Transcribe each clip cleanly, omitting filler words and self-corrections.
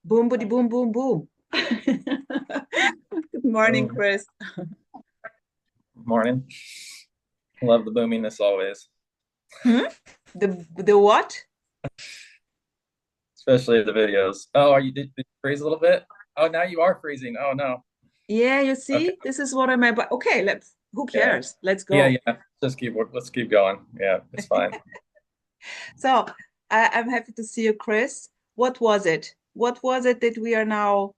Boom, boody, boom, boom, boom. Good morning, Oh, Chris. morning. Love the boominess always, Hmm? The what? especially the videos. Oh, did you freeze a little bit? Oh, now you are freezing. Oh no. Yeah, you Okay. see, this is what I'm about. Okay, who Yeah. cares? Let's Yeah. go. Yeah. Let's keep going. Yeah, it's fine. So I'm happy to see you, Chris. What was it? What was it that we are now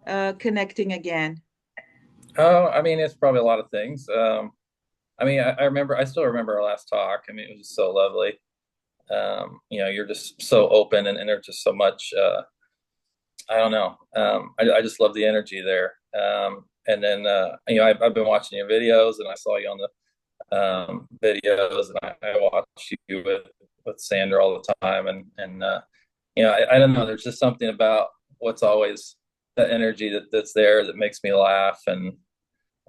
connecting again? Oh, I mean, it's probably a lot of things. I mean, I still remember our last talk. I mean, it was just so lovely. You're just so open and there's just so much, I don't know. I just love the energy there. And then, I've been watching your videos and I saw you on the videos, and I watch you with Sandra all the time, and I don't know. There's just something about what's always that energy that's there that makes me laugh, and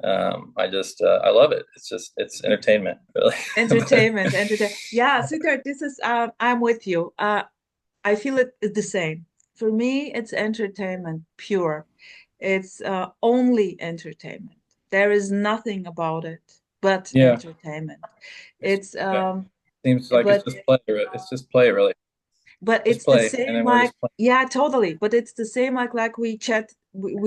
I love it. It's entertainment, really. but Entertainment. Yeah, sweetheart, this is I'm with you. I feel it is the same. For me, it's entertainment, pure. It's only entertainment. There is nothing about it but yeah, entertainment. it's It's yeah, seems like it's but just play. It's just play, really. Just it's the play, and same then we're like just playing. yeah, totally. But it's the same like we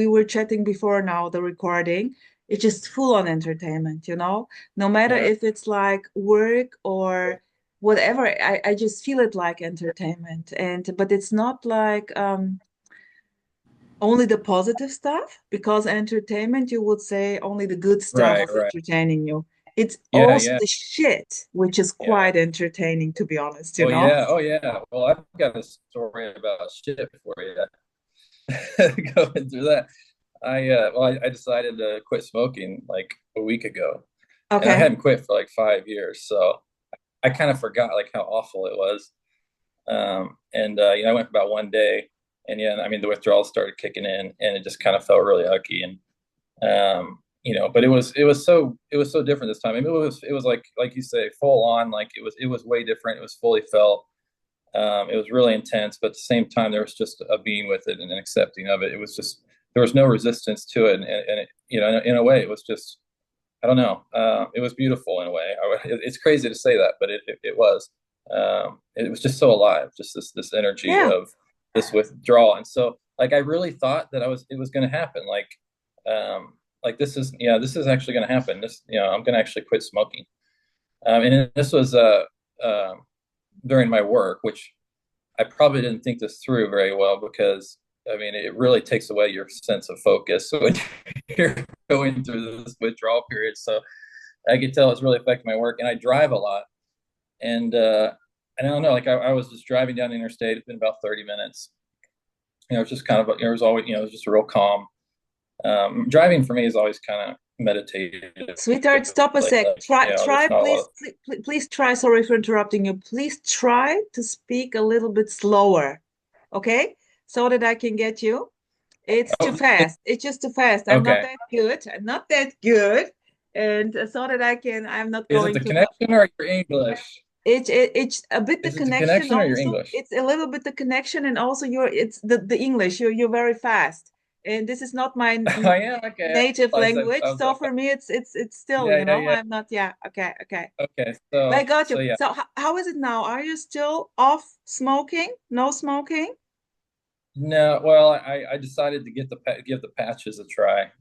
were chatting before now, the recording. It's just full on entertainment, you know? No matter Yeah, if it's like work or whatever, I just feel it like entertainment. And but it's not like only the positive stuff, because entertainment, you would say only the good stuff right, is right. entertaining you. It's Yeah, also yeah, the shit, which is yeah. quite entertaining, to be honest, you Oh know? yeah, oh yeah. Well, I've got a story about shit for you. Going through that. I decided to quit smoking like a week ago, and I Okay. hadn't quit for like 5 years, so I kind of forgot like how awful it was. And I went for about one day, and yeah, I mean the withdrawals started kicking in, and it just kind of felt really ucky, and but it was so different this time. I mean, it was like you say, full on, like it was way different. It was fully felt. It was really intense, but at the same time, there was just a being with it and an accepting of it. It was just there was no resistance to it, and it, in a way, it was just I don't know. It was beautiful in a way. It's crazy to say that, but it was. It was just so alive, just this energy Yeah. of this withdrawal, and so like I really thought that it was going to happen. Like this is actually going to happen. I'm going to actually quit smoking. And this was during my work, which I probably didn't think this through very well because I mean it really takes away your sense of focus when you're going through this withdrawal period. So I could tell it's really affecting my work, and I drive a lot, and I don't know, like I was just driving down the interstate. It's been about 30 minutes. It's just kind of it was always it was just a real calm. Driving for me is always kind of meditative. Sweetheart, stop a sec. Like Try, there's not a lot please, of please try. Sorry for interrupting you. Please try to speak a little bit slower, okay? So that I can get you. It's too oh, fast. It's just too fast. I'm not okay. that good. I'm not that good. And so that I'm not Is it going the to. connection or your English? It's a bit the Is it the connection connection or your also. English? It's a little bit the connection, and also it's the English. You're very fast, and this is not my I am okay. native I realized language. So for me, it's still, yeah, yeah, yeah. I'm not. Yeah, okay, okay. Okay, But I so got so you. yeah. So how is it now? Are you still off smoking? No smoking? No, well, I decided to give the patches a try.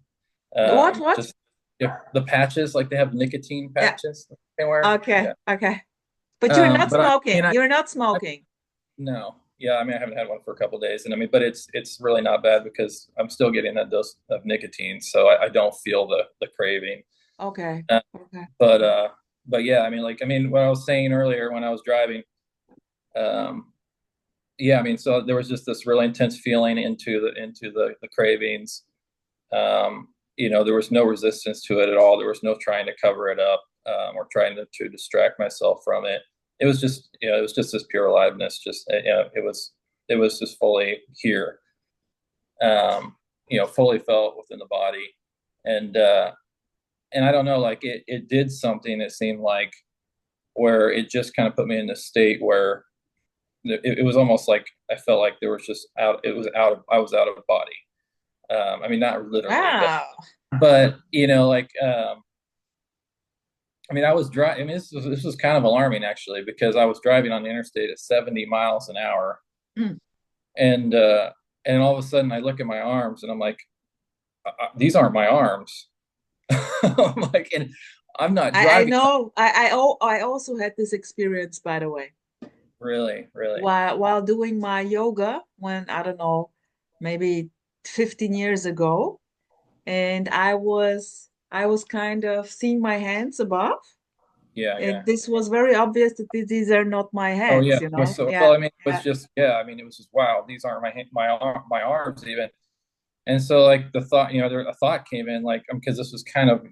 What? Just if the patches, like they have nicotine Yeah. patches that they wear. Okay, Yeah. okay. But you're not But I smoking. mean, You're not I smoking. no, yeah. I mean, I haven't had one for a couple of days, and I mean, but it's really not bad because I'm still getting that dose of nicotine, so I don't feel the craving. Okay, Uh, okay. but uh, but yeah, I mean, what I was saying earlier when I was driving, um, yeah, I mean, so there was just this really intense feeling into the cravings. There was no resistance to it at all. There was no trying to cover it up, or trying to distract myself from it. It was just, it was just this pure aliveness. Just, it was just fully here, fully felt within the body. And I don't know, like it did something. It seemed like where it just kind of put me in this state where it was almost like I felt like there was just out. It was out of I was out of body. I mean, not literally, Wow. but like I mean, I was driving. I mean, this was kind of alarming actually because I was driving on the interstate at 70 miles an hour, Mm. and all of a sudden I look at my arms and I'm like, these aren't my arms. I'm like, and I'm not I driving. know. I also had this experience, by the way, Really, really. while doing my yoga when I don't know, maybe 15 years ago, and I was kind of seeing my hands above, Yeah, yeah. and this was very obvious that these are not my Oh yeah. hands, you Well, know? so Yeah, well, I mean, it was yeah. just yeah. I mean, it was just wow. These aren't my arms even. And so like the thought, a thought came in like because this was kind of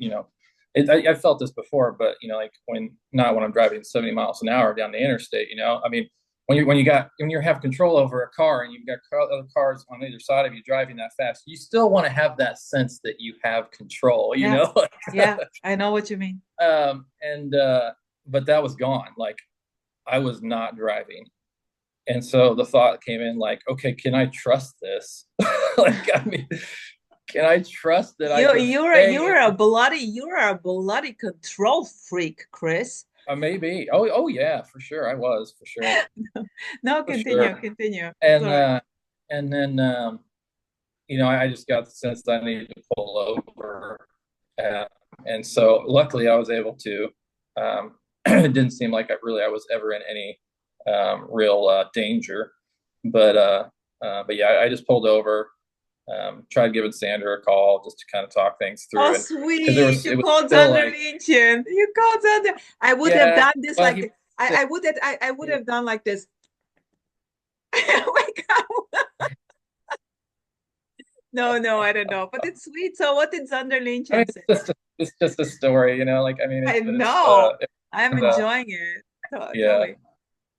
I felt this before, but like not when I'm driving 70 miles an hour down the interstate. I mean when you have control over a car and you've got other cars on either side of you driving that fast, you still want to have that sense that you have control. Yeah, yeah, I know what you mean. And but that was gone. Like I was not driving. And so the thought came in like, okay, can I trust this? Like, I mean, can I trust that I You can you're a, stay? you're a bloody control freak, Chris. Maybe. Oh yeah, for sure. I was for sure, No, for continue, sure. continue. And Sorry. and then I just got the sense that I needed to pull over, uh, and so luckily I was able to. It didn't seem like I was ever in any real danger, but yeah, I just pulled over, tried giving Sandra a call just to kind of talk things Oh, through, and because sweet. it You was called still Zander like, München. You called Zander. I would have yeah, done this well, like he this. was sick. I would have done like this. Oh my God. No, no, I don't know. But it's sweet. So what did Zander I mean, München say? it's just a story, like I mean, I it's know. I'm and, enjoying it. Tell yeah, me.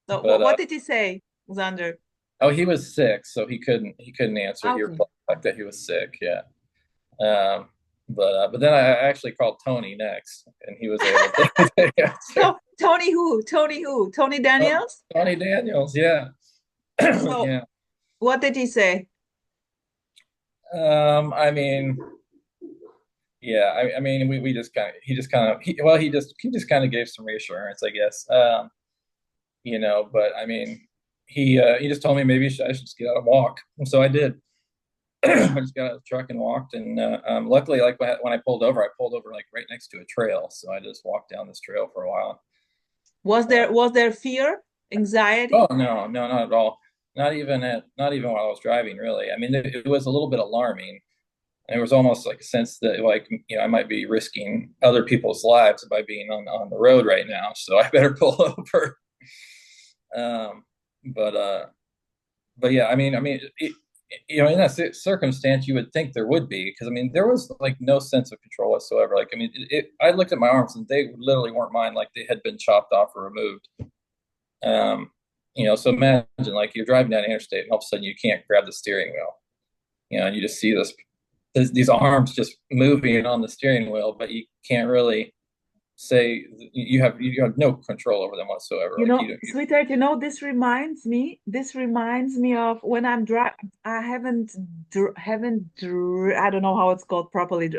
So what, but what did he say, Zander? oh, he was sick, so he couldn't answer. He Okay. replied back that he was sick. Yeah. Um, but then I actually called Tony next, and he was able to answer. So Tony who? Tony who? Tony Daniels? Tony Daniels, yeah. So Yeah. what did he say? I mean, yeah. I mean, we just kind of he just kind of gave some reassurance, I guess. But I mean, he just told me maybe I should just get out and walk, and so I did. I just got out of the truck and walked, and luckily, like when I pulled over like right next to a trail, so I just walked down this trail for a while. Was Uh, there was there fear, oh anxiety? no, no, not at all. Not even while I was driving, really. I mean, it was a little bit alarming. And it was almost like a sense that like I might be risking other people's lives by being on the road right now, so I better pull over. Um, but yeah, I mean, in that circumstance, you would think there would be because I mean, there was like no sense of control whatsoever. Like, I mean, I looked at my arms and they literally weren't mine; like they had been chopped off or removed. Um, so imagine like you're driving down the interstate and all of a sudden you can't grab the steering wheel. And you just see these arms just moving on the steering wheel, but you can't really say you have no control over them whatsoever. You Like know, sweetheart, this reminds me of when I'm driving. I I don't know how it's called properly,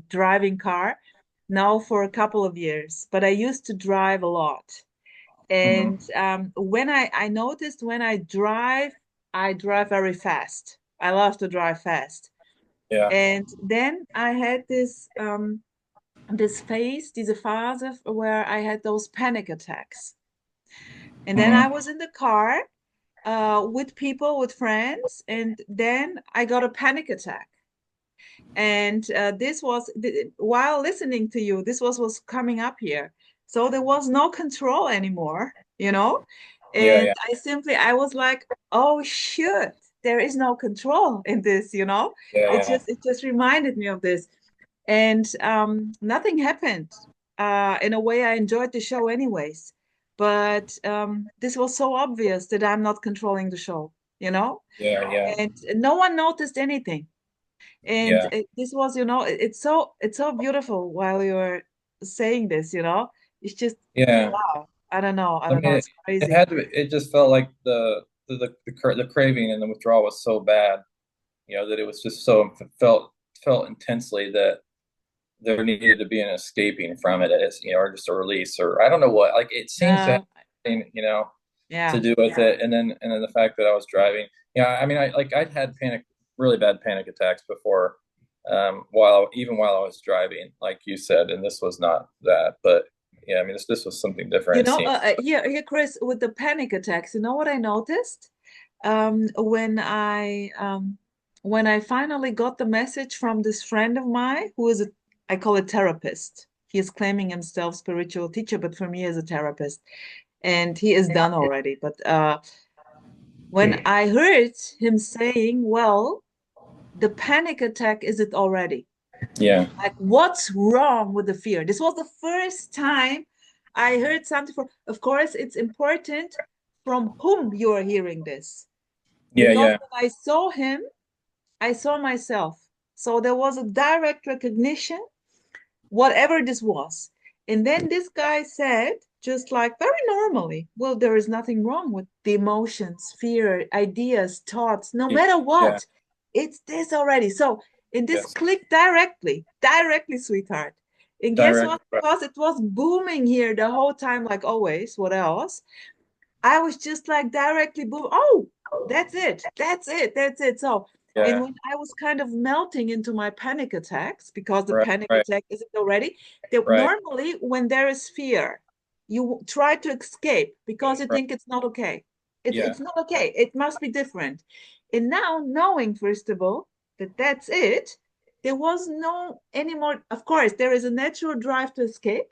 driving car now for a couple of years, but I used to drive a lot. And Mhm. when I noticed when I drive very fast. I love to drive fast. Yeah. And then I had this phase, diese Phase, where I had those panic attacks. And then I Hmm. was in the car with people, with friends, and then I got a panic attack. And this was while listening to you, this was coming up here. So there was no control anymore, you know? Yeah. And Yeah. I was like, oh shit, there is no control in this, you know? Yeah. Yeah. It just reminded me of this. And nothing happened. In a way, I enjoyed the show anyways. But this was so obvious that I'm not controlling the show, you know? Yeah. Yeah. And no one noticed anything. And Yeah. this was, it's so beautiful while you're saying this, you know? It's just, Yeah. wow. I don't know. I I don't know. mean, It's it crazy. had to. It just felt like the craving and the withdrawal was so bad, that it was just so felt intensely that there needed to be an escaping from it, as or just a release, or I don't know what. Like it seems to have, Uh, to yeah. do with it, and then the fact that I was driving. Yeah, I mean, I'd had really bad panic attacks before, while I was driving, like you said, and this was not that, but yeah, I mean, this was something different. It seemed. Here, Chris, with the panic attacks, you know what I noticed? When I finally got the message from this friend of mine who is I call it therapist. He is claiming himself spiritual teacher, but for me, is a therapist, and he is done already. But when I heard him saying, "Well, the panic attack is it already?" Yeah, Like, what's wrong with the fear? This was the first time I heard something from, of course, it's important from whom you are hearing this. yeah, Because yeah, when I saw him, I saw myself. So there was a direct recognition, whatever this was. And then this guy said, just like very normally, well, there is nothing wrong with the emotions, fear, ideas, thoughts, no matter yeah, what. It's this already. So, and this yes, clicked directly, sweetheart. And guess direct, what? Because it was booming here the whole time, like always. What else? I was just like directly boom. Oh, that's it. That's it. That's it. So, and yeah, when I was kind of melting into my panic attacks, because the right, panic right, attack isn't already, that right, normally when there is fear, you try to escape because you right, think it's not okay. yeah, It's not okay. It must be different. And now knowing, first of all, that that's it, there was no anymore. Of course, there is a natural drive to escape,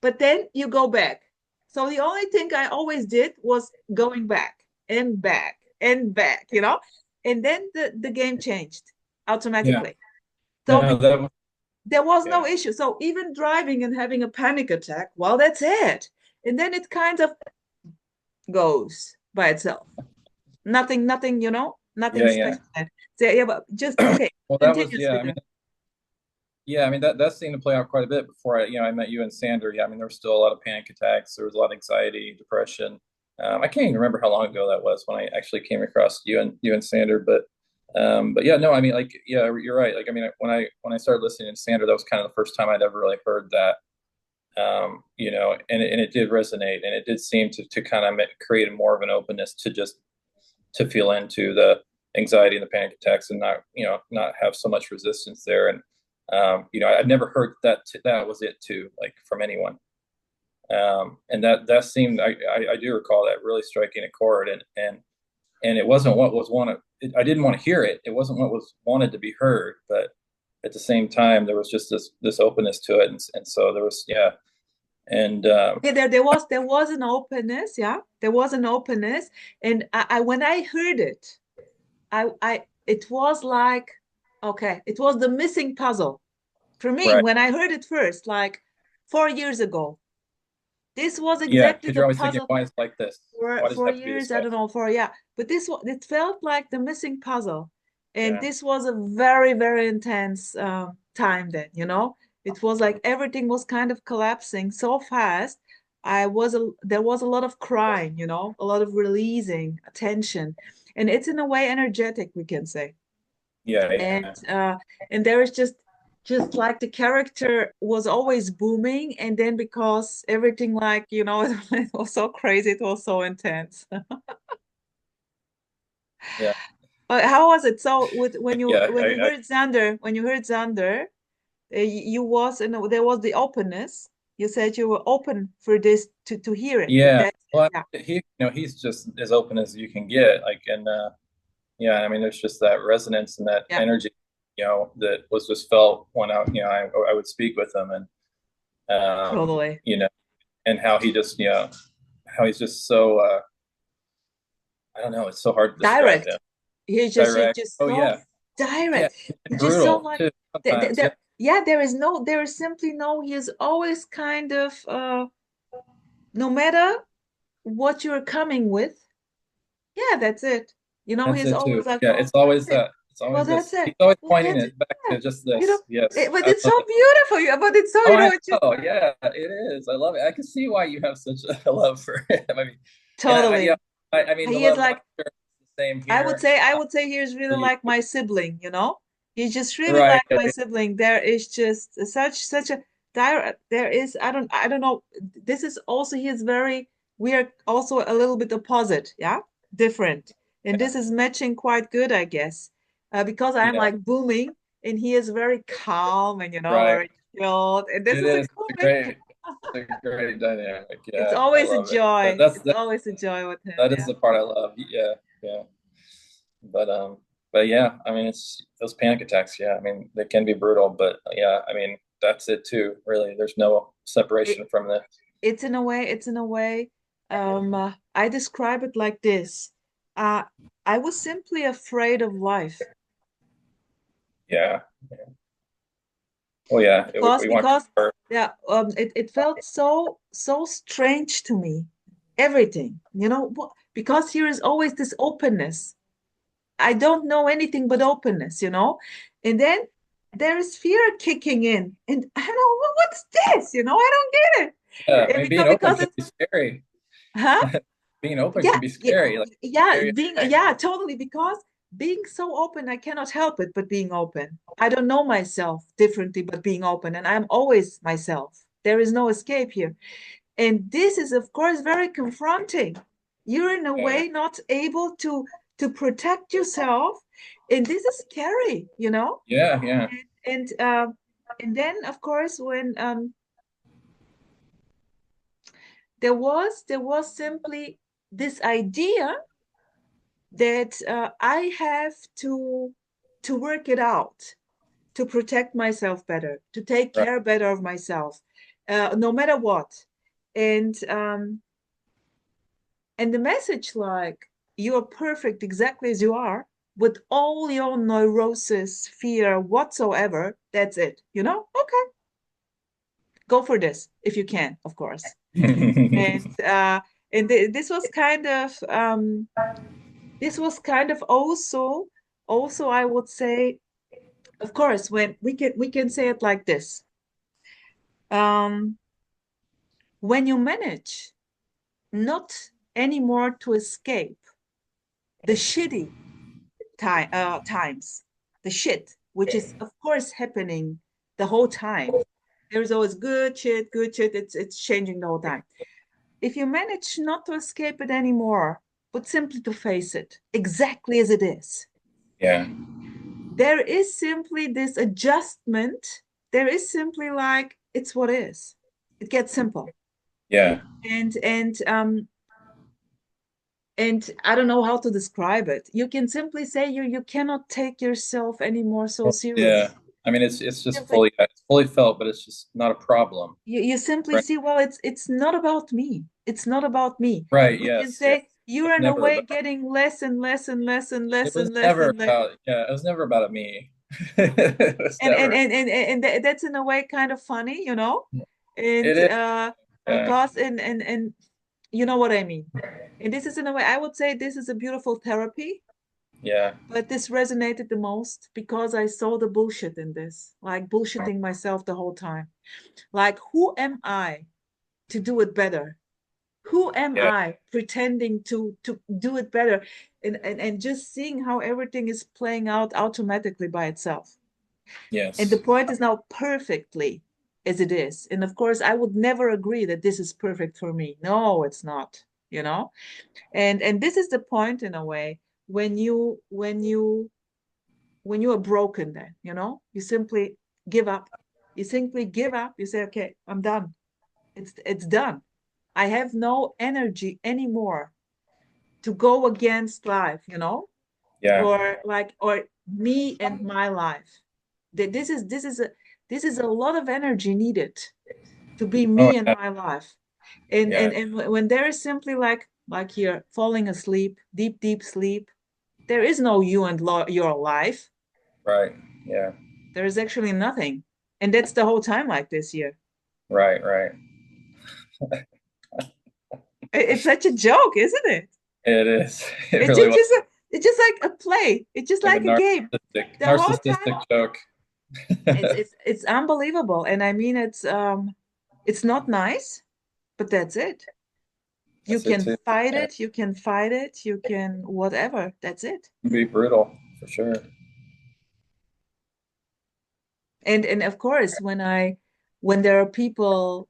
but then you go back. So the only thing I always did was going back and back and back, and then the game changed yeah. automatically. So No, that was, there was yeah, no issue. So even driving and having a panic attack, well, that's it. And then it kind of goes by itself. Nothing, nothing yeah, yeah. special. So yeah, but just okay, Well, that was, continue, yeah. sweetheart. I mean that seemed to play out quite a bit before I met you and Sander. Yeah, I mean there was still a lot of panic attacks. There was a lot of anxiety, depression. I can't even remember how long ago that was when I actually came across you and Sander. But yeah, no, I mean like yeah, you're right. Like I mean when I started listening to Sander, that was kind of the first time I'd ever really heard that. And it did resonate, and it did seem to kind of create more of an openness to just to feel into the anxiety and the panic attacks, and not have so much resistance there. And I'd never heard that was it too, like from anyone. And that seemed, I do recall that really striking a chord, and it wasn't what was wanted. I didn't want to hear it. It wasn't what was wanted to be heard, but at the same time, there was just this openness to it, and so there was, yeah. And Okay, there was an openness, yeah. There was an openness. And I when I heard it, I it was like, okay, it was the missing puzzle for me right, when I heard it first, like 4 years ago. This was yeah, exactly because the you're always thinking, puzzle why is it like this? for Why does it four have to be this years. I way? don't know, yeah. But it felt like the missing puzzle, and Yeah, this was a very, very intense time. Then, it was like everything was kind of collapsing so fast. There was a lot of crying, a lot of releasing attention, and it's in a way energetic, we can say. yeah, and yeah, uh and there is just like the character was always booming, and then because everything, like, it was so crazy, it was so intense. yeah, But how was it? So with yeah. when you heard Xander, you was and there was the openness. You said you were open for this to hear it. Yeah. That's it. Well, Yeah. he's just as open as you can get. Like, and yeah, I mean, there's just that resonance and that Yeah, energy, that was just felt when I would speak with him, and totally. and how he just, how he's just so, I don't know, it's so hard to describe Direct. him. He's Direct. just Oh so yeah, yeah, direct. and Just so brutal like too sometimes. Yeah, yeah, there is simply no, he is always kind of no matter what you're coming with, yeah, that's it. that's He's it too. always like, Yeah, well, it's always that's it. that. It's Well, always that's this. it. He's always Well, pointing that's it back yeah. to just You know, this. Yes, but it's so absolutely. beautiful. But it's so, Oh, I it's just know. Yeah, it is. I love it. I can see why you have such a love for him. I mean, and yeah, totally. I mean, the He is love, I'm like, sure it's the same I would here say, he's really for you. like my sibling, you know? He's just really Right. like my sibling. There is just such a there is, I don't know. This is also, he is very, we are also a little bit opposite, yeah? Different. And Yeah. this is matching quite good, I guess. Because I'm Yeah. like booming and he is very calm and, Right. very chilled. And this It is a is. cool mix. It's a great dynamic. It's Yeah, I always a love it. joy. That's It's always a joy with him, that is yeah. the part I love. Yeah, yeah. But but yeah, I mean, it's those panic attacks. Yeah, I mean, they can be brutal, but yeah, I mean, that's it too. Really, there's no It, separation from this. it's in a way, I describe it like this. Uh, I was simply afraid of life Yeah. Oh yeah, because we want comfort. yeah, it felt so strange to me. Everything, because here is always this openness. I don't know anything but openness, and then there is fear kicking in, and I don't know what's this, I don't get it. Yeah, I And mean, being open because can it's be scary. huh? Being open Yeah, can be yeah, scary. Like yeah, scary. totally. Because being so open, I cannot help it but being open. I don't know myself differently but being open, and I'm always myself. There is no escape here. And this is, of course, very confronting. You're in a Yeah, way not able to protect yourself, and this is scary, yeah, yeah, And and then, of course, when there was simply this idea that I have to work it out, to protect myself better, to take right. care better of myself, no matter what. And the message, like, you're perfect exactly as you are, with all your neurosis, fear whatsoever. That's it. Okay, go for this if you can, of course. And this was kind of also, I would say, of course, when we can say it like this. um when you manage not anymore to escape the shitty times, the shit which is of course happening the whole time. There's always good shit. It's changing the whole time. If you manage not to escape it anymore, but simply to face it exactly as it is, Yeah, there is simply this adjustment. There is simply, like, it's what is. It gets simple. yeah, And I don't know how to describe it. You can simply say you cannot take yourself anymore so yeah. serious. I mean, it's just Simply, it's fully felt, but it's just not a problem. you simply Right. see, well, it's not about me. It's not about me. Right. You can Yes. Yes. say you It's are in a never way about. getting less and less and less and It less was and less never and less. about. Yeah. It was never about me. It was never. That's in a way kind of funny, It and is. Yeah. because and you know what I mean. And this is, in a way, I would say, this is a beautiful therapy. Yeah. But this resonated the most because I saw the bullshit in this, like bullshitting myself the whole time. Like, who am I to do it better? Who am Yeah. I pretending to do it better? And just seeing how everything is playing out automatically by itself. And the Yes. point is now perfectly as it is. And of course, I would never agree that this is perfect for me. No, it's not, you know? And this is the point, in a way, when you are broken. Then, you simply give up. You say, okay, I'm done. It's done. I have no energy anymore to go against life, Yeah. or me and my life. This is a lot of energy needed to be Oh me and yeah. my life. and Yeah. and, and when there is simply, like here, falling asleep, deep sleep, there is no you and your life. Right. Yeah. There is actually nothing. And that's the whole time, like this year. Right. Right. It's such a joke, isn't it? It is. It It's really just, was. it's just like a play. It's just like a like a game. The whole time narcissistic joke. it's unbelievable. And I mean it's not nice, but that's it. You That's it can too. fight Yeah, it, you can fight it, you can whatever. That's it. be brutal for sure. And of course, when there are people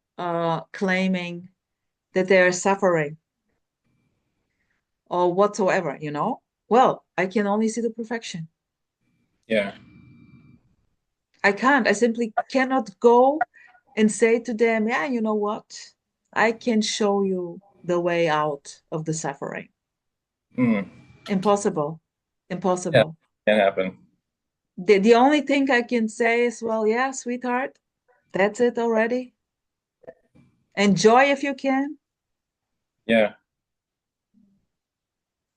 claiming that they're suffering or whatsoever, well, I can only see the perfection. Yeah, I can't. I simply cannot go and say to them, yeah, you know what? I can show you the way out of the suffering. mm. Impossible. Yeah, Impossible. can happen. The only thing I can say is, well, yeah, sweetheart, that's it already. Enjoy if you can. Yeah.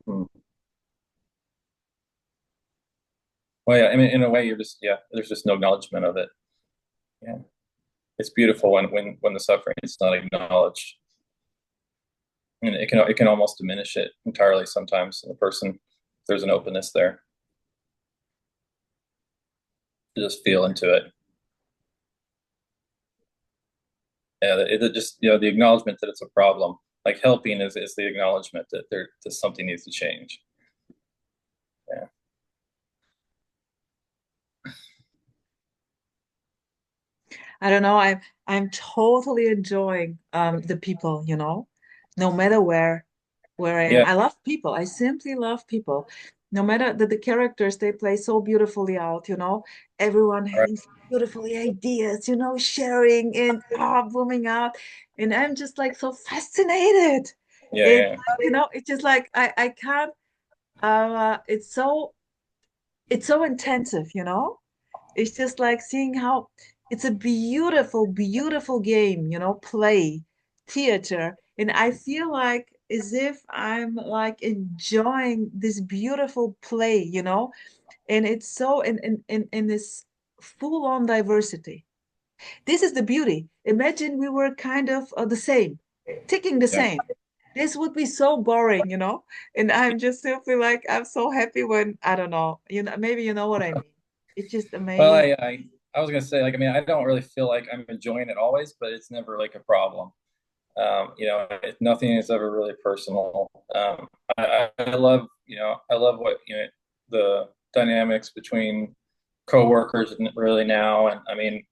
Mm. Well, yeah. I mean, in a way, you're just yeah. There's just no acknowledgement of it. Yeah, it's beautiful when the suffering is not acknowledged, and it can almost diminish it entirely sometimes. In the person, there's an openness there to just feel into it. Yeah, it just the acknowledgement that it's a problem. Like helping is the acknowledgement that that something needs to change. Yeah, I don't know. I'm totally enjoying the people, no matter where I am. yeah, I love people. I simply love people. No matter that the characters they play so beautifully out, everyone right. having beautifully ideas, sharing and booming out. And I'm just like so fascinated. Yeah, It's yeah, like, it's just like I can't it's so intensive, It's just like seeing how it's a beautiful, beautiful game, play, theater. And I feel like as if I'm like enjoying this beautiful play, and it's so in this full-on diversity. This is the beauty. Imagine we were kind of the same, ticking the yeah. same. This would be so boring, And I'm just simply like, I'm so happy when, I don't know, maybe you know what I mean. It's just Well, amazing. I was gonna say like I mean I don't really feel like I'm enjoying it always, but it's never like a problem. Nothing is ever really personal. I love, I love what, the dynamics between coworkers and really now. And I mean,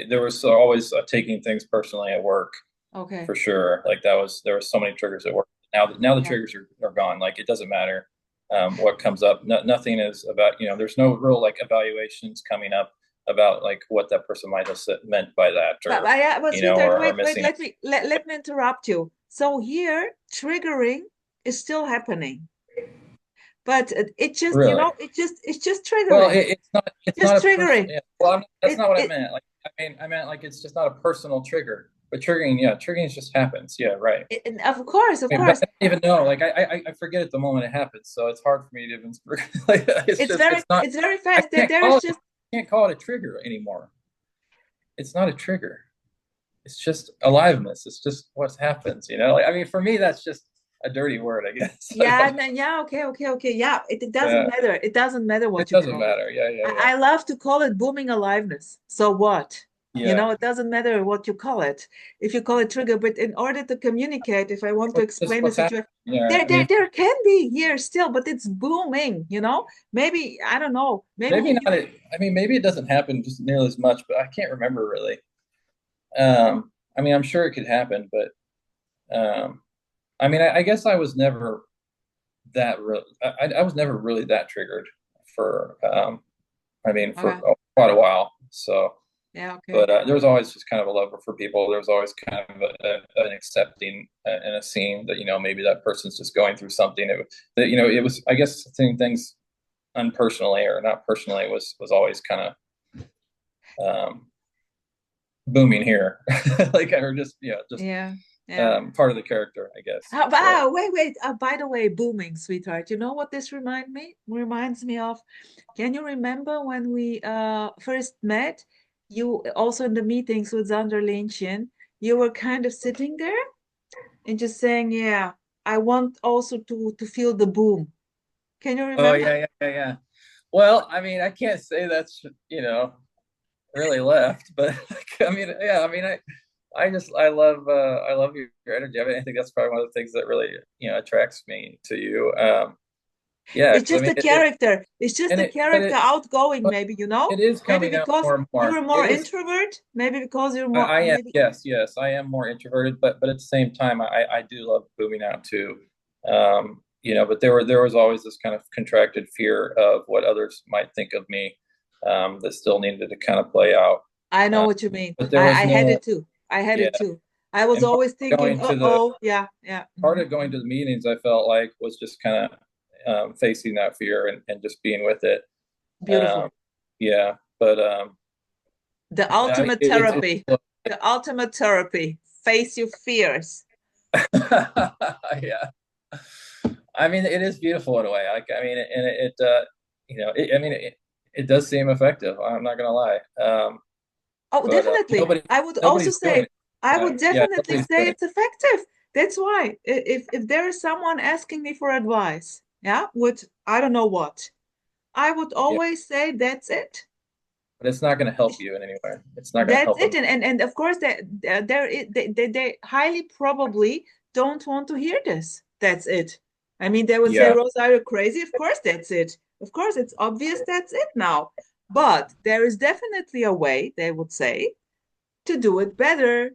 there was always taking things personally at work Okay. for sure. Like there was so many triggers at work. Now the Yeah. triggers are gone. Like it doesn't matter what comes up. Nothing is about, there's no real like evaluations coming up about like what that person might have meant by that But sweetheart, or wait, missing. let me interrupt you. So here, triggering is still happening, but it just, Really? it's just Well, triggering, it's not just a person. triggering. Yeah. Well, that's It not what I it meant. Like, I meant like it's just not a personal trigger. But triggering, yeah, triggering just happens. Yeah, right. And of course, of I mean, but course, I don't even know. Like, I forget at the moment it happens, so it's hard for me to even. Like, it's very it's not. it's very I fast. can't There's call it. just Can't call it a trigger anymore. It's not a trigger. It's just aliveness. It's just what happens. Like I mean, for me, that's just a dirty word, I guess. I yeah, don't. no, yeah, okay, okay, okay. Yeah, it doesn't Yeah, matter. It doesn't matter it what you doesn't call it. matter. Yeah, yeah, yeah, I love to call it booming aliveness. So what? yeah. It doesn't matter what you call it. If you call it trigger, but in order to communicate, if I want to Just explain the what's happening. situation, Yeah, there, I mean, there, there can be here still, but it's booming, Maybe, I don't know. Maybe maybe you, not. I mean, maybe it doesn't happen just nearly as much, but I can't remember really. I mean, I'm sure it could happen, but I mean, I guess I was never that real. I was never really that triggered for. I mean, for okay. quite a while. So, Yeah, okay. but there was always just kind of a love for people. There was always kind of an accepting and a scene that maybe that person's just going through something. That it was. I guess seeing things unpersonally or not personally was always kind of booming here, like or just just Yeah, yeah. part of the character, I guess. So Wait. By the way, booming, sweetheart. You know what this reminds me of? Can you remember when we first met? You also in the meetings with Zander Lynchian, you were kind of sitting there and just saying, "Yeah, I want also to feel the boom." Can you Oh remember? yeah, yeah, yeah, yeah. Well, I mean, I can't say that's, really left, but like, I mean, yeah, I mean, I love your energy. I mean, I think that's probably one of the things that really, attracts me to you. Yeah, It's because I just mean, the character. It's just the but character outgoing, but maybe, it is maybe coming out because more and you're more. a more It is. introvert, maybe because you're more, I am. maybe. Yes, yes, I am more introverted, but at the same time, I do love booming out too. But there was always this kind of contracted fear of what others might think of me, that still needed to kind of play out. I know Um, what you mean. but there was I had no, it too. I had yeah. it too. I was And always thinking, uh-oh, yeah, yeah. part of going to the meetings, I felt like was just kind of, facing that fear and just being with it. Um, Beautiful. yeah, but The I mean, ultimate therapy. The ultimate therapy. Face your fears. yeah. I mean, it is beautiful in a way. Like, I mean, and I mean, it does seem effective. I'm not gonna lie. Oh, But definitely. I would also nobody's doing say, it. I Yeah, would yeah, definitely nobody's say doing it. it's effective. That's why if there is someone asking me for advice, yeah, with I don't know what, I would Yeah, always say that's it. but it's not gonna help you in any way. It's not gonna That's help it. them. And of course that they highly probably don't want to hear this. That's it. I mean, they would say, Yeah, Rose, are you crazy? Of course that's it. Of course it's obvious that's it now. But there is definitely a way, they would say, to do it better,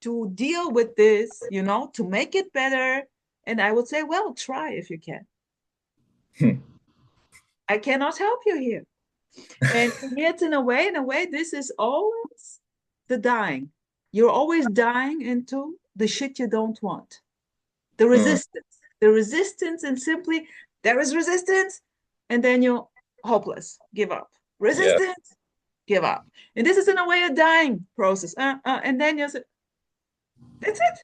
to deal with this, to make it better. And I would say, well, try if you can. I cannot help you here. And for me, it's in a way, this is always the dying. You're always dying into the shit you don't want. The Mm, resistance. The resistance, and simply there is resistance, and then you're hopeless, give up. yeah, Resistance, give up. And this is in a way a dying process. And then you say, that's it.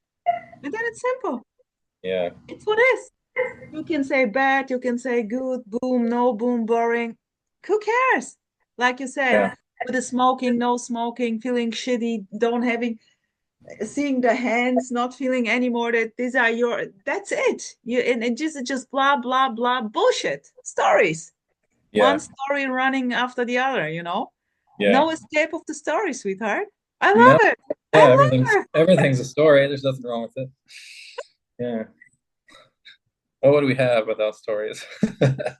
And then it's simple. yeah, It's what is. You can say bad, you can say good, boom, no boom, boring. Who cares? Like you said, yeah, with the smoking, no smoking, feeling shitty, don't having, seeing the hands, not feeling anymore that these are your, that's it. And it just blah, blah, blah, bullshit. Stories. One yeah, story running after the other, yeah. No escape of the story, sweetheart. I No, love it. I yeah, love it. everything's a story. There's nothing wrong with it. Yeah. What would we have without stories?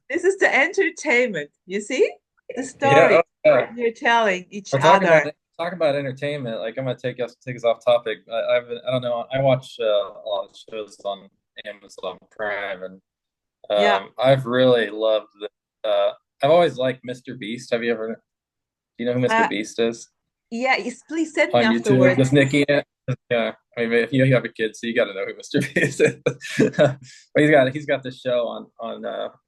This is the entertainment. You see? The Yeah, stories oh, yeah. we're telling each Well, other. talk about entertainment. Like, I'm gonna take us off topic. I don't know. I watch, a lot of shows on Amazon Prime, and Yeah. I've really loved the. I've always liked Mr. Beast. Do you know who Mr. Uh, Beast is yeah, please send me on YouTube? afterwards. Does Nikki? Yeah, I mean, if you have a kid, so you got to know who Mr. Beast is. But he's got this show on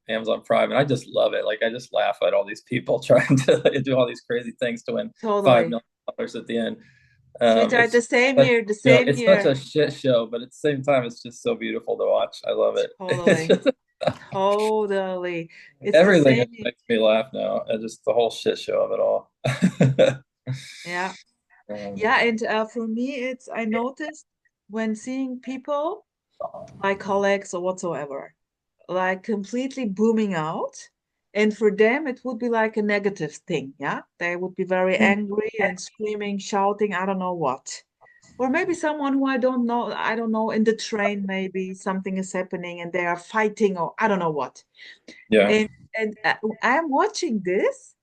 Amazon Prime, and I just love it. Like, I just laugh at all these people trying to do all these crazy things to win Totally. $5 million at the end. Sweetheart, It's the same such, here, the same it's such here. a shit show, but at the same time, it's just so beautiful to watch. I love it. It's Totally. just Totally. It's the everything same just here. makes me laugh now, and just the whole shit show of it all. Yeah. Um, Yeah. And for me, I noticed when seeing people, my colleagues or whatsoever, like completely booming out. And for them, it would be like a negative thing. Yeah. They would be very angry and screaming, shouting, I don't know what. Or maybe someone who I don't know, in the train, maybe something is happening and they are fighting, or I don't know what. yeah, And I'm watching this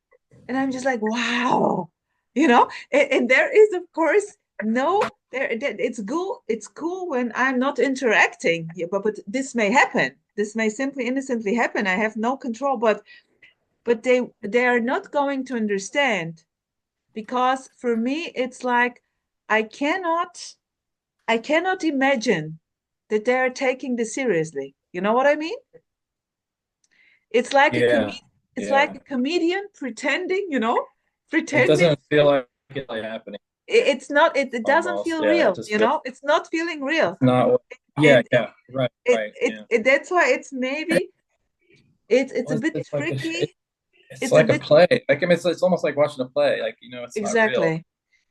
and I'm just like, wow, and there is, of course, no, it's cool when I'm not interacting. Yeah, but this may happen. This may simply innocently happen. I have no control, but they are not going to understand, because for me it's like I cannot I cannot imagine that they're taking this seriously. You know what I mean? It's like a yeah, comedian. It's like yeah. a comedian pretending, It pretending. doesn't feel like it's really happening It's not. It doesn't almost. feel Yeah, it real. just feels It's not feeling real. it's not. Yeah, And yeah, right, it, right. it, Yeah. it that's why it's maybe it's a Well, bit it's like tricky. it's It's a like a bit play. Like, I mean, it's almost like watching a play. Like, it's not real. exactly.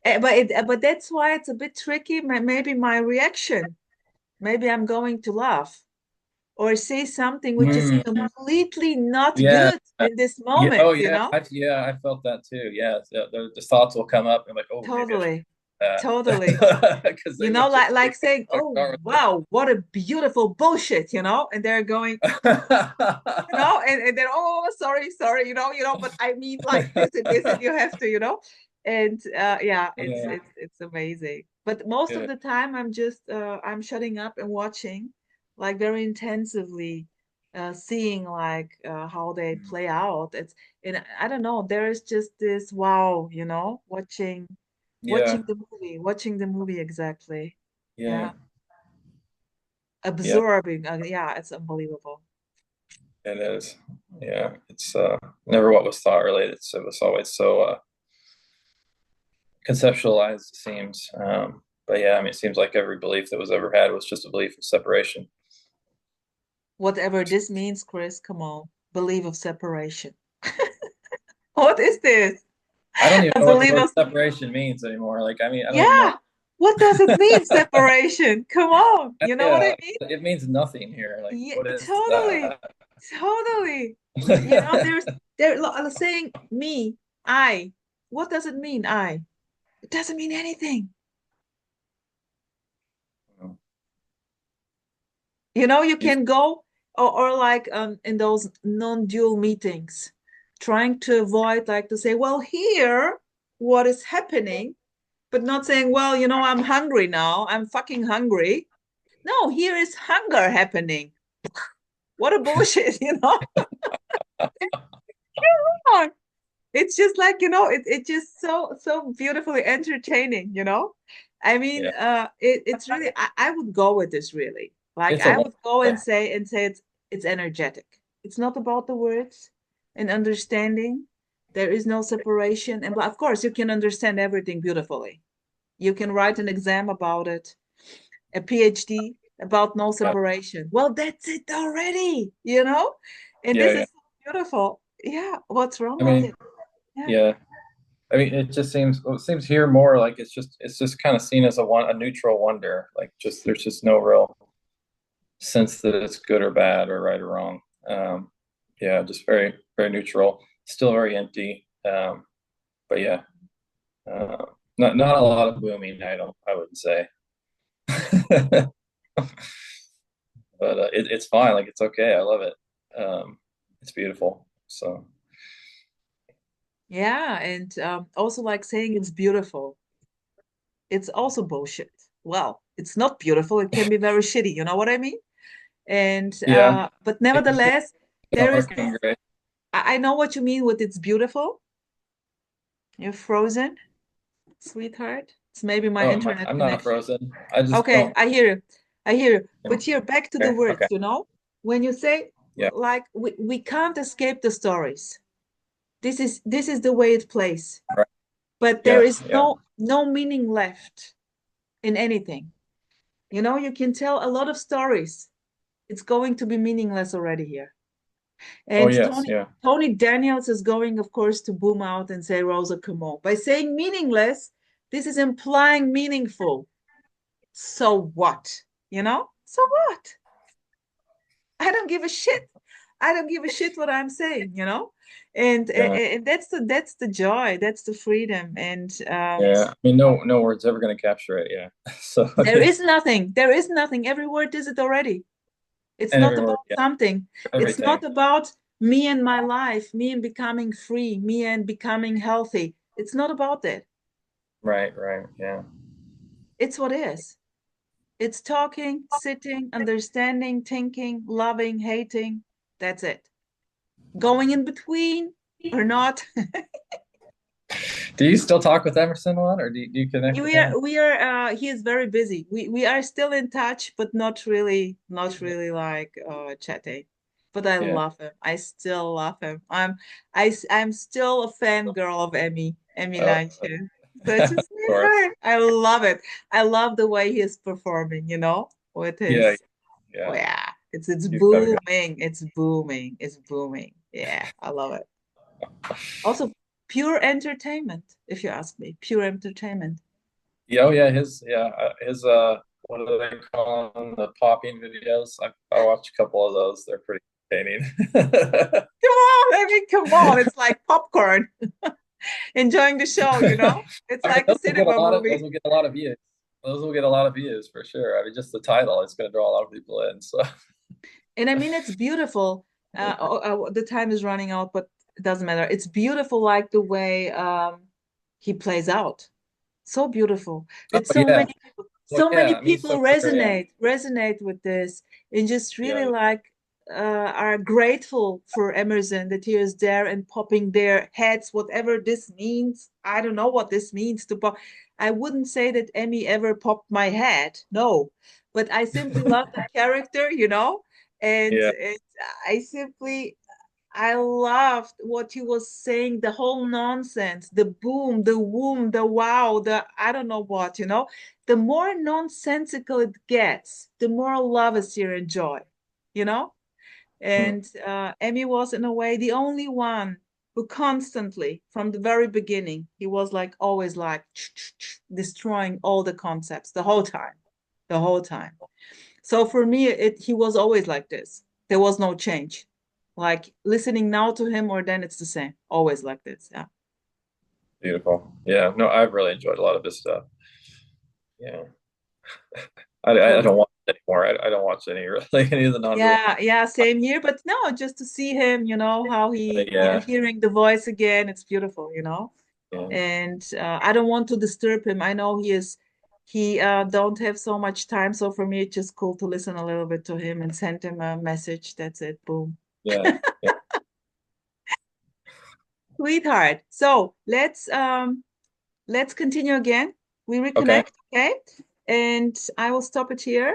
But that's why it's a bit tricky. Maybe my reaction. Maybe I'm going to laugh, or say something which is Mm, completely not yeah. good in this Yeah. moment, Oh, you yeah. know? I felt that too. Yeah. The thoughts will come up and like, oh, maybe I should Totally, do totally. that because You they know, mentioned like saying, like, "Oh, start with wow, what a beautiful bullshit," you know? And they're going, you it. know, and then, oh, sorry, sorry, but I mean like this, and you have to, and yeah, Yeah. it's amazing. But most of Yeah. the time, I'm shutting up and watching, like very intensively, seeing like how they play out. And I don't know, there is just this wow, Yeah. watching the movie exactly. Yeah. Yeah, Yeah. absorbing. Yeah, it's unbelievable. It is. Yeah. It's never what was thought related. So it was always so conceptualized, it seems. But yeah, I mean, it seems like every belief that was ever had was just a belief of separation. Whatever this means, Chris, come on. Believe of separation. What is this? I don't even A know what the belief word of, separation means anymore. Like, I mean, I don't even know. yeah. What does it mean, separation? Come on. You know what I Yeah, mean? it means nothing here. Like, Yeah, what is totally. that? Totally. They're saying me, I. What does it mean, I? It doesn't mean anything. You You, can go or like in those non-dual meetings, trying to avoid like to say, well, here, what is happening, but not saying, well, I'm hungry now. I'm fucking hungry. No, here is hunger happening. What a bullshit, It's just like, it's just so beautifully entertaining. I mean, yeah, it's really I would go with this really. Like it's a I would go wonder. and say it's energetic. It's not about the words and understanding. There is no separation. And of course you can understand everything beautifully. You can write an exam about it, a PhD about no separation. Well, that's it already. And Yeah, this yeah. is so beautiful. Yeah, what's wrong I with mean, it? Yeah. yeah. I mean, it seems here more like it's just kind of seen as a neutral wonder. Like, just there's just no real sense that it's good or bad or right or wrong. Yeah, just very very neutral. Still very empty. But yeah, uh, not a lot of booming. I wouldn't say. But it's fine. Like, it's okay. I love it. It's beautiful. So Yeah, and also like saying it's beautiful. It's also bullshit. Well, it's not beautiful. It can be very shitty. You know what I mean? And yeah, but it can be nevertheless, there is dark this. and gray. I know what you mean with it's beautiful. You're frozen, sweetheart. It's maybe my Oh, internet I'm not connection. frozen. I just Okay, don't. I hear you. I hear you. But here, back to the Okay. words. Okay. When you say Yeah. like we can't escape the stories. This is the way it plays. Right. But there Yeah. is Yeah. no meaning left in anything. You can tell a lot of stories. It's going to be meaningless already here. Oh, And yes. Tony Yeah. Tony Daniels is going, of course, to boom out and say, rOsA, come on. By saying meaningless, this is implying meaningful. So what? So what? I don't give a shit. I don't give a shit what I'm saying. And, Yeah. and that's the joy, that's the freedom. And Yeah. I mean, no word's ever going to capture it. Yeah. So there is nothing. There is nothing. Every word is it already. It's and not every word. about Yeah. something. It's Everything. not about me and my life, me and becoming free, me and becoming healthy. It's not about that. Right. Right. Yeah. It's what is. It's talking, sitting, understanding, thinking, loving, hating. That's it. Going in between or not. Do you still talk with Emerson a lot, or do you connect with we him? are we are he is very busy. We are still in touch, but not really like chatting. But I Yeah. love him. I still love him. I'm still a fangirl of Emmy Oh, Lynch. Such a of course. sweetheart. I love it. I love the way he is performing, with Yeah. his, oh Yeah. yeah, it's He's got a good. booming. It's booming. It's booming. Yeah, I love it. Also, pure entertainment, if you ask me. Pure entertainment. Yeah. Oh, yeah. His. Yeah. His. what do they call them? The popping videos. I watched a couple of those. They're pretty entertaining. Come on, I mean, come on. It's like popcorn, enjoying the show, you know? It's I mean, like a cinema those movie. will get a lot of views. Those will get a lot of views for sure. I mean, just the title is going to draw a lot of people in. So And I mean, it's beautiful. The time is running out, but it doesn't matter. It's beautiful, like the way he plays out. So beautiful. oh That yeah, well so many yeah, me so people sure. Yeah, resonate with this, and just really yeah, like are grateful for Emerson that he is there and popping their heads, whatever this means. I don't know what this means to pop. I wouldn't say that Emmy ever popped my head, no, but I simply love the character, you know, and yeah. I simply I loved what he was saying, the whole nonsense, the boom, the womb, the wow, the I don't know what, you know. The more nonsensical it gets, the more love is here and joy, you know? Hmm. And Emmy was, in a way, the only one who constantly, from the very beginning, he was like always like destroying all the concepts the whole time. So for me, he was always like this. There was no change. Like listening now to him or then it's the same. Always like this. Yeah. Beautiful. Yeah, no, I've really enjoyed a lot of this stuff. Yeah, I So don't watch it anymore. I don't watch any really any of the non-real. yeah, yeah, same here. But no, just to see him, you know, how he Yeah, hearing the voice again, it's beautiful, you know. yeah, And I don't want to disturb him. I know he don't have so much time. So for me, it's just cool to listen a little bit to him and send him a message. That's it. Boom. yeah, yeah. Sweetheart. So let's continue again. We Okay. reconnect, okay? And I will stop it here.